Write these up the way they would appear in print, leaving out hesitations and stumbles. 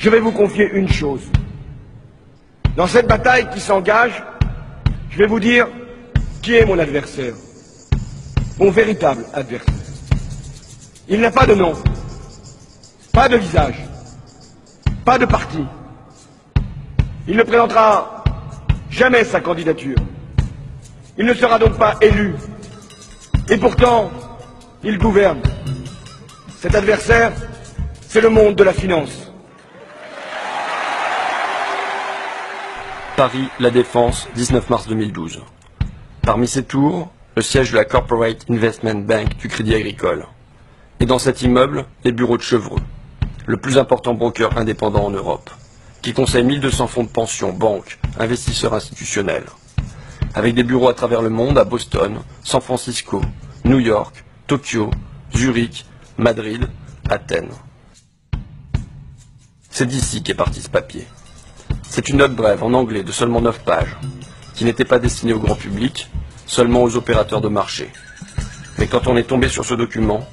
je vais vous confier une chose. Dans cette bataille qui s'engage, je vais vous dire qui est mon adversaire, mon véritable adversaire. Il n'a pas de nom, pas de visage, pas de parti. Il ne présentera jamais sa candidature. Il ne sera donc pas élu. Et pourtant, il gouverne. Cet adversaire, c'est le monde de la finance. Paris, La Défense, 19 mars 2012. Parmi ces tours, le siège de la Corporate Investment Bank du Crédit Agricole. Et dans cet immeuble, les bureaux de Chevreux, le plus important broker indépendant en Europe, qui conseille 1200 fonds de pension, banques, investisseurs institutionnels. Avec des bureaux à travers le monde, à Boston, San Francisco, New York, Tokyo, Zurich, Madrid, Athènes. C'est d'ici qu'est parti ce papier. C'est une note brève en anglais de seulement 9 pages, qui n'était pas destinée au grand public, seulement aux opérateurs de marché. Mais quand on est tombé sur ce document,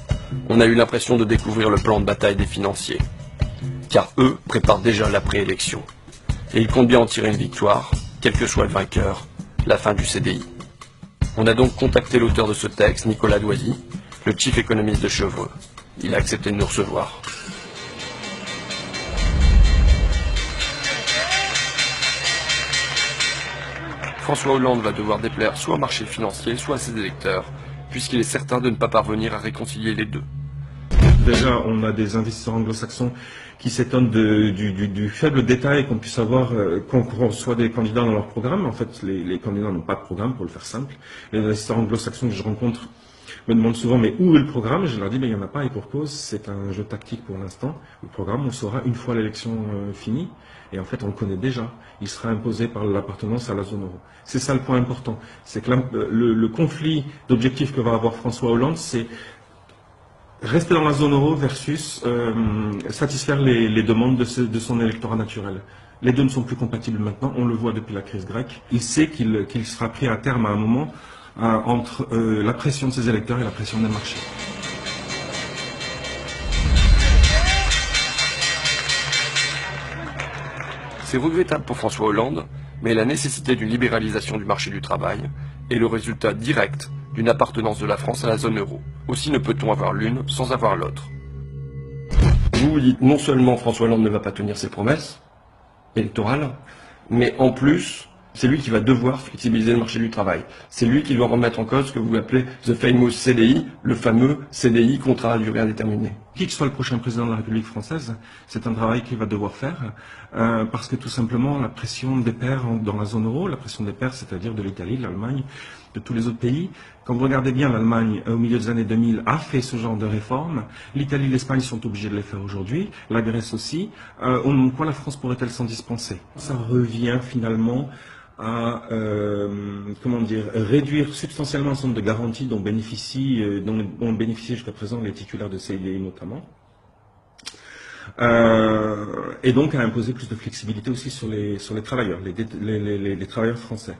on a eu l'impression de découvrir le plan de bataille des financiers. Car eux préparent déjà l'après-élection. Et ils comptent bien en tirer une victoire, quel que soit le vainqueur, la fin du CDI. On a donc contacté l'auteur de ce texte, Nicolas Doisy, le chief économiste de Chevreux. Il a accepté de nous recevoir. François Hollande va devoir déplaire soit au marché financier, soit à ses électeurs, puisqu'il est certain de ne pas parvenir à réconcilier les deux. Déjà, on a des investisseurs anglo-saxons qui s'étonnent du faible détail qu'on puisse avoir quand on reçoit des candidats dans leur programme. En fait, les candidats n'ont pas de programme, pour le faire simple. Les investisseurs anglo-saxons que je rencontre me demandent souvent, mais où est le programme? Je leur dis, mais il n'y en a pas, et pour cause, c'est un jeu tactique pour l'instant. Le programme, on saura une fois l'élection finie, et en fait, on le connaît déjà. Il sera imposé par l'appartenance à la zone euro. C'est ça le point important. C'est que le conflit d'objectifs que va avoir François Hollande, c'est rester dans la zone euro versus satisfaire les demandes de son électorat naturel. Les deux ne sont plus compatibles maintenant, on le voit depuis la crise grecque. Il sait qu'il sera pris à terme à un moment entre la pression de ses électeurs et la pression des marchés. C'est regrettable pour François Hollande, mais la nécessité d'une libéralisation du marché du travail est le résultat direct d'une appartenance de la France à la zone euro. Aussi ne peut-on avoir l'une sans avoir l'autre. Vous dites non seulement François Hollande ne va pas tenir ses promesses électorales, mais en plus, c'est lui qui va devoir flexibiliser le marché du travail. C'est lui qui doit remettre en cause ce que vous appelez the famous CDI, le fameux CDI, contrat à durée indéterminée. Qui que soit le prochain président de la République française, c'est un travail qu'il va devoir faire, parce que tout simplement la pression des pairs dans la zone euro, la pression des pairs, c'est-à-dire de l'Italie, de l'Allemagne, de tous les autres pays. Quand vous regardez bien, l'Allemagne, au milieu des années 2000, a fait ce genre de réformes. L'Italie et l'Espagne sont obligés de les faire aujourd'hui. La Grèce aussi. Au nom de quoi la France pourrait-elle s'en dispenser? Ça revient finalement à réduire substantiellement un certain nombre de garanties dont bénéficient jusqu'à présent les titulaires de CDI notamment. Et donc à imposer plus de flexibilité aussi sur les travailleurs, les travailleurs français.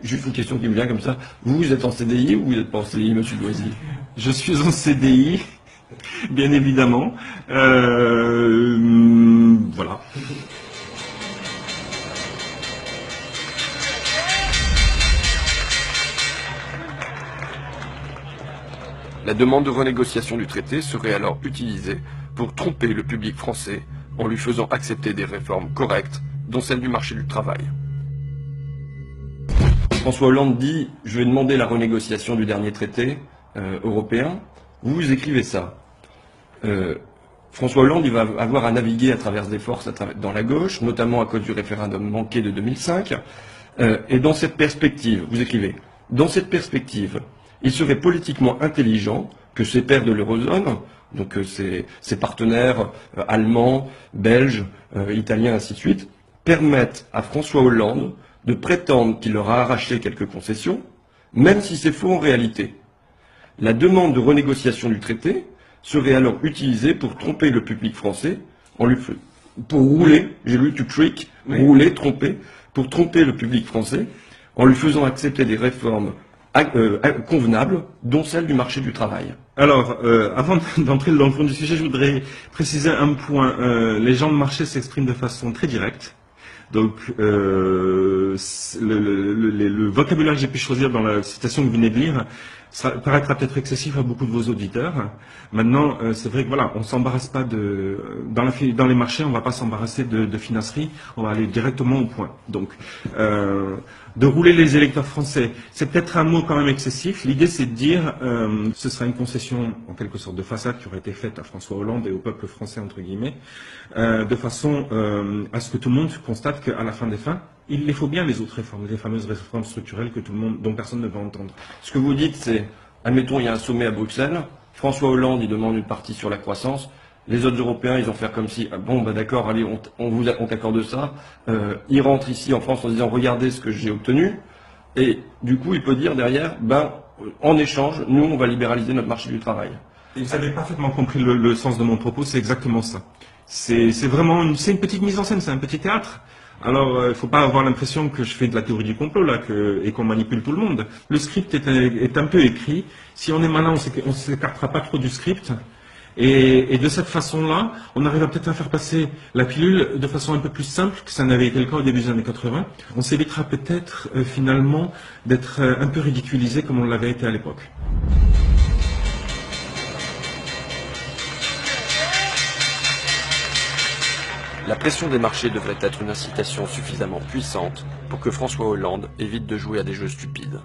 Juste une question qui me vient comme ça. Vous êtes en CDI ou vous n'êtes pas en CDI, monsieur Doisy? Je suis en CDI, bien évidemment. Voilà. La demande de renégociation du traité serait alors utilisée pour tromper le public français en lui faisant accepter des réformes correctes, dont celle du marché du travail. François Hollande dit « Je vais demander la renégociation du dernier traité européen ». Vous écrivez ça. François Hollande il va avoir à naviguer à travers des forces dans la gauche, notamment à cause du référendum manqué de 2005. Et dans cette perspective, vous écrivez « Dans cette perspective, il serait politiquement intelligent que ses pairs de l'eurozone, donc ses partenaires allemands, belges, italiens, ainsi de suite, permettent à François Hollande de prétendre qu'il leur a arraché quelques concessions, même si c'est faux en réalité. La demande de renégociation du traité serait alors utilisée pour tromper le public français, pour rouler, j'ai lu to trick, rouler, tromper, pour tromper le public français, en lui faisant accepter des réformes convenables, dont celle du marché du travail. Alors, avant d'entrer dans le fond du sujet, je voudrais préciser un point. Les gens de marché s'expriment de façon très directe. Donc, le vocabulaire que j'ai pu choisir dans la citation que vous venez de lire paraîtra peut-être excessif à beaucoup de vos auditeurs. Maintenant, c'est vrai que voilà, on s'embarrasse pas dans les marchés, on va pas s'embarrasser de finasserie, on va aller directement au point. Donc, de rouler les électeurs français, c'est peut-être un mot quand même excessif. L'idée, c'est de dire, ce sera une concession en quelque sorte de façade qui aurait été faite à François Hollande et au peuple français entre guillemets, de façon à ce que tout le monde constate qu'à la fin des fins, il les faut bien les autres réformes, les fameuses réformes structurelles que tout le monde, dont personne ne va entendre. Ce que vous dites, c'est, admettons, il y a un sommet à Bruxelles, François Hollande, il demande une partie sur la croissance, les autres Européens, ils vont faire comme si, ah bon, bah d'accord, allez, on t'accorde ça, ils rentrent ici en France en disant, regardez ce que j'ai obtenu, et du coup, il peut dire derrière, ben, en échange, nous, on va libéraliser notre marché du travail. Et vous avez parfaitement compris le sens de mon propos, c'est exactement ça. C'est vraiment une petite mise en scène, c'est un petit théâtre. Alors, il ne faut pas avoir l'impression que je fais de la théorie du complot là, et qu'on manipule tout le monde. Le script est un peu écrit. Si on est malin, on ne s'écartera pas trop du script. Et de cette façon-là, on arrive peut-être à faire passer la pilule de façon un peu plus simple que ça n'avait été le cas au début des années 80. On s'évitera peut-être finalement d'être un peu ridiculisé comme on l'avait été à l'époque. La pression des marchés devrait être une incitation suffisamment puissante pour que François Hollande évite de jouer à des jeux stupides.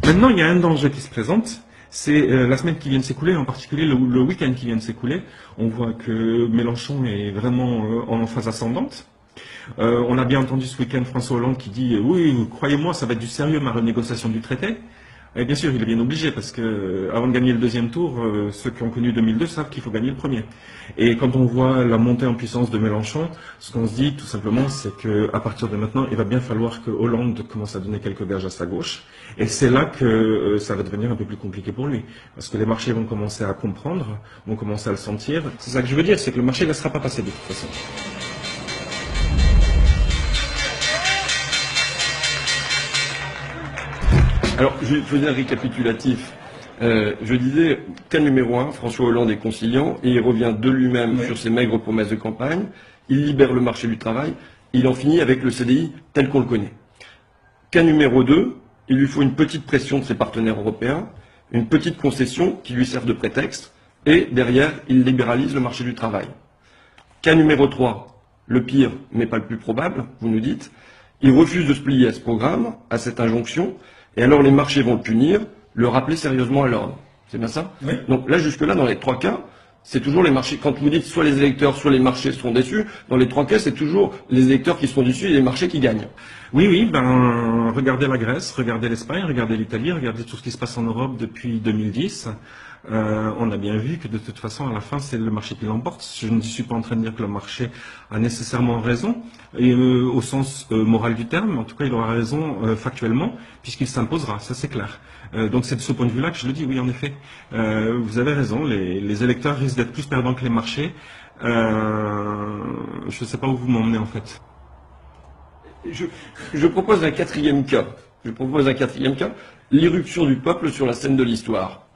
Maintenant, il y a un danger qui se présente. C'est la semaine qui vient de s'écouler, en particulier le week-end qui vient de s'écouler. On voit que Mélenchon est vraiment en phase ascendante. On a bien entendu ce week-end François Hollande qui dit oui, croyez-moi, ça va être du sérieux ma renégociation du traité. Et bien sûr, il est bien obligé parce que avant de gagner le deuxième tour, ceux qui ont connu 2002 savent qu'il faut gagner le premier. Et quand on voit la montée en puissance de Mélenchon, ce qu'on se dit tout simplement, c'est que à partir de maintenant, il va bien falloir que Hollande commence à donner quelques gages à sa gauche. Et c'est là que ça va devenir un peu plus compliqué pour lui, parce que les marchés vont commencer à comprendre, vont commencer à le sentir. C'est ça que je veux dire, c'est que le marché ne laissera pas passer de toute façon. Alors, je faisais un récapitulatif. Je disais, cas numéro 1, François Hollande est conciliant et il revient de lui-même sur ses maigres promesses de campagne. Il libère le marché du travail. Il en finit avec le CDI tel qu'on le connaît. Cas numéro 2, il lui faut une petite pression de ses partenaires européens, une petite concession qui lui serve de prétexte, et derrière, il libéralise le marché du travail. Cas numéro 3, le pire, mais pas le plus probable, vous nous dites, il refuse de se plier à ce programme, à cette injonction, et alors les marchés vont le punir, le rappeler sérieusement à l'ordre. C'est bien ça? Oui. Donc là, jusque-là, dans les trois cas, c'est toujours les marchés. Quand vous dites soit les électeurs, soit les marchés seront déçus, dans les trois cas, c'est toujours les électeurs qui seront déçus et les marchés qui gagnent. Oui, regardez la Grèce, regardez l'Espagne, regardez l'Italie, regardez tout ce qui se passe en Europe depuis 2010. On a bien vu que de toute façon, à la fin, c'est le marché qui l'emporte. Je ne suis pas en train de dire que le marché a nécessairement raison, et au sens moral du terme, en tout cas, il aura raison factuellement, puisqu'il s'imposera, ça c'est clair. Donc c'est de ce point de vue-là que je le dis, oui, en effet. Vous avez raison, les électeurs risquent d'être plus perdants que les marchés. Je ne sais pas où vous m'emmenez en fait. Je propose un quatrième cas. L'irruption du peuple sur la scène de l'histoire.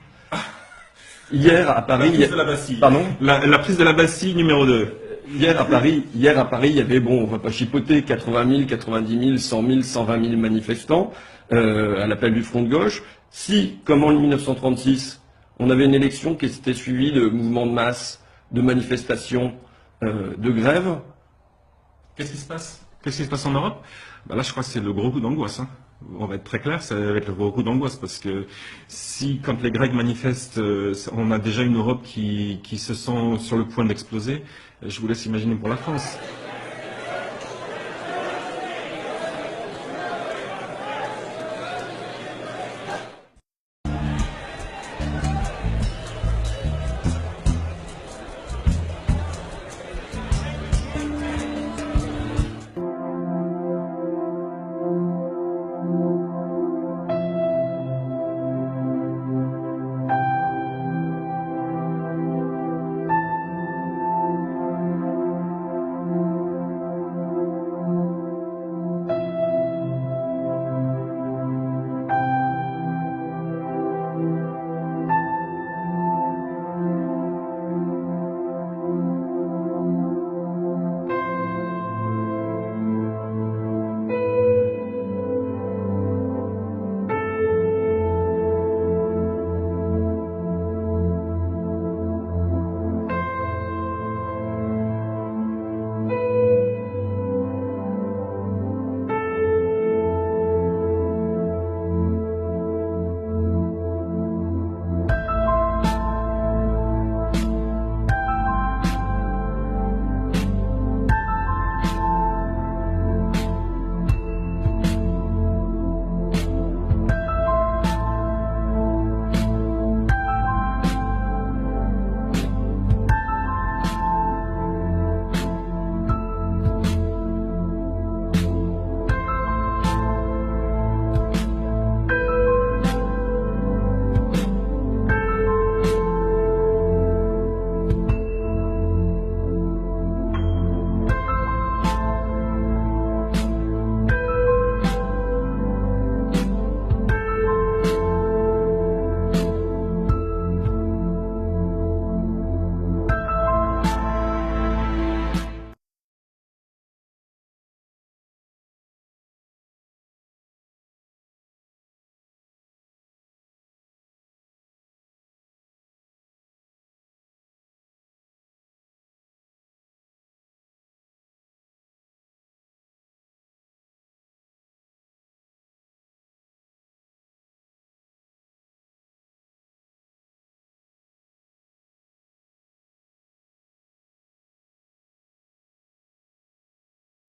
Hier à Paris. La prise de la Bastille. Pardon? La prise de la Bastille numéro 2. Hier à Paris, il y avait, bon, on va pas chipoter, 80 000, 90 000, 100 000, 120 000 manifestants à l'appel du front de gauche. Si, comme en 1936, on avait une élection qui s'était suivie de mouvements de masse, de manifestations, de grèves. Qu'est-ce qui se passe? Qu'est-ce qui se passe en Europe? Là, je crois que c'est le gros coup d'angoisse. On va être très clair, ça va être le gros coup d'angoisse parce que si, quand les Grecs manifestent, on a déjà une Europe qui se sent sur le point d'exploser, je vous laisse imaginer pour la France.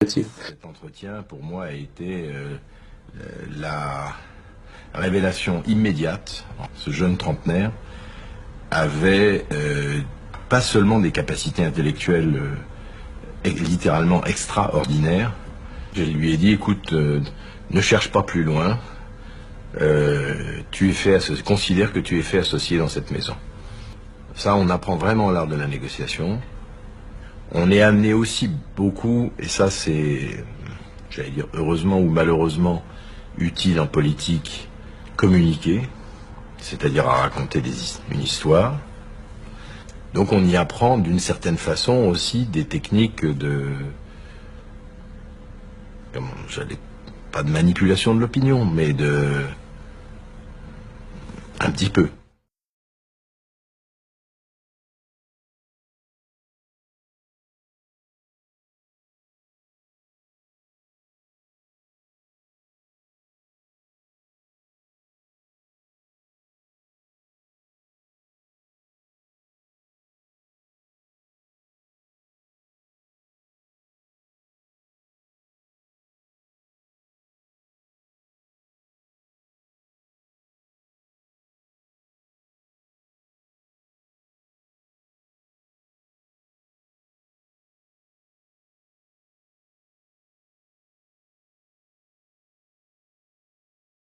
Cet entretien, pour moi, a été la révélation immédiate. Ce jeune trentenaire avait pas seulement des capacités intellectuelles littéralement extraordinaires. Je lui ai dit, écoute, ne cherche pas plus loin, considère que tu es fait associé dans cette maison. Ça, on apprend vraiment l'art de la négociation. On est amené aussi beaucoup, et ça c'est, j'allais dire heureusement ou malheureusement, utile en politique, communiquer, c'est-à-dire à raconter une histoire. Donc on y apprend d'une certaine façon aussi des techniques pas de manipulation de l'opinion, mais un petit peu.